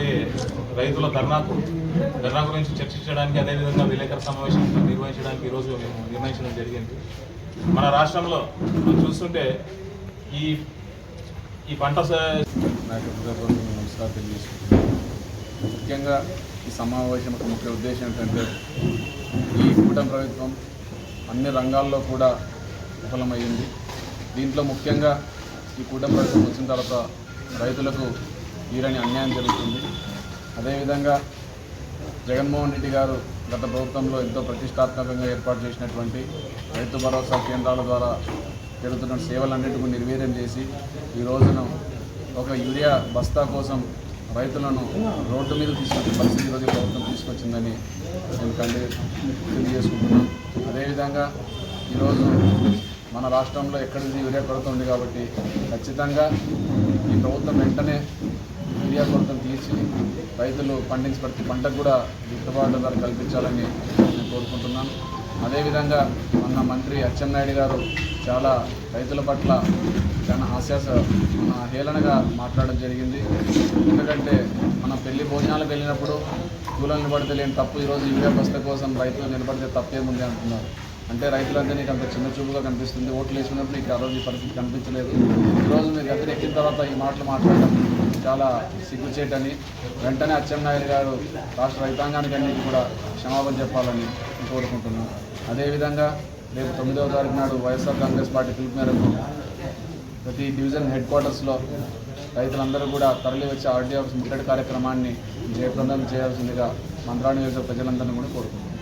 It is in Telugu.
జరగబోయే రైతుల ధర్నా గురించి చర్చించడానికి అదేవిధంగా విలేకరుల సమావేశం నిర్వహించడానికి ఈరోజు మేము నిర్ణయించడం జరిగింది. మన రాష్ట్రంలో మనం చూస్తుంటే ఈ పంట నమస్కారం తెలియజేసుకుంటున్నాను. ముఖ్యంగా ఈ సమావేశం ముఖ్య ఉద్దేశం ఏంటంటే ఈ కూటమి ప్రభుత్వం అన్ని రంగాల్లో కూడా విఫలమైంది. దీంట్లో ముఖ్యంగా ఈ కూటమి ప్రభుత్వం వచ్చిన తర్వాత రైతులకు తీరని అన్యాయం జరుగుతుంది. అదేవిధంగా జగన్మోహన్ రెడ్డి గారు గత ప్రభుత్వంలో ఎంతో ప్రతిష్టాత్మకంగా ఏర్పాటు చేసినటువంటి రైతు భరోసా కేంద్రాల ద్వారా జరుగుతున్న సేవలన్నింటినీ నిర్వీర్యం చేసి ఈ రోజున ఒక యూరియా బస్తా కోసం రైతులను రోడ్డు మీద తీసుకొచ్చే పరిస్థితి ఈరోజు ప్రభుత్వం తీసుకొచ్చిందని నేను తెలియజేసుకుంటున్నాను. అదేవిధంగా ఈరోజు మన రాష్ట్రంలో ఎక్కడిది యూరియా కొరత ఉంది కాబట్టి ఖచ్చితంగా ఈ ప్రభుత్వం వెంటనే యూరియా కొరతను తీర్చి రైతులు పండించి ప్రతి పంటకు కూడా గిట్టుబాటు ధర కల్పించాలని నేను కోరుకుంటున్నాను. అదేవిధంగా మన మంత్రి అచ్చెన్నాయుడు గారు చాలా రైతుల పట్ల చాలా హేళనగా మాట్లాడడం జరిగింది. ఎందుకంటే మనం పెళ్లి భోజనాలకు వెళ్ళినప్పుడు కూలలు నిలబడితే లేని తప్పు ఈరోజు యూరియా బస్తా కోసం రైతులు నిలబడితే తప్పేముంది అంటున్నారు. అంటే రైతులంతా నీకు అంత చిన్న చూపుగా కనిపిస్తుంది, ఓట్లు వేసుకున్నప్పుడు నీకు ఆ రోజు ఈ పరిస్థితి కనిపించలేదు. ఈరోజు మీరు గద్దెనెక్కిన తర్వాత ఈ మాటలు మాట్లాడడం చాలా సిగ్గుచేటని వెంటనే అచ్చెన్నాయుడు గారు రాష్ట్ర రైతాంగానికి అన్నిటి కూడా క్షమాపణ చెప్పాలని కోరుకుంటున్నాను. అదేవిధంగా రేపు 9వ తారీఖు నాడు వైఎస్ఆర్ కాంగ్రెస్ పార్టీ పిలుపు మేరకు ప్రతి డివిజన్ హెడ్ క్వార్టర్స్లో రైతులందరూ కూడా తరలి వచ్చి ఆర్డీఓ ముట్టడి కార్యక్రమాన్ని జయప్రదం చేయాల్సిందిగా మంత్రాలయ ప్రజలందరినీ కూడా కోరుకుంటున్నాను.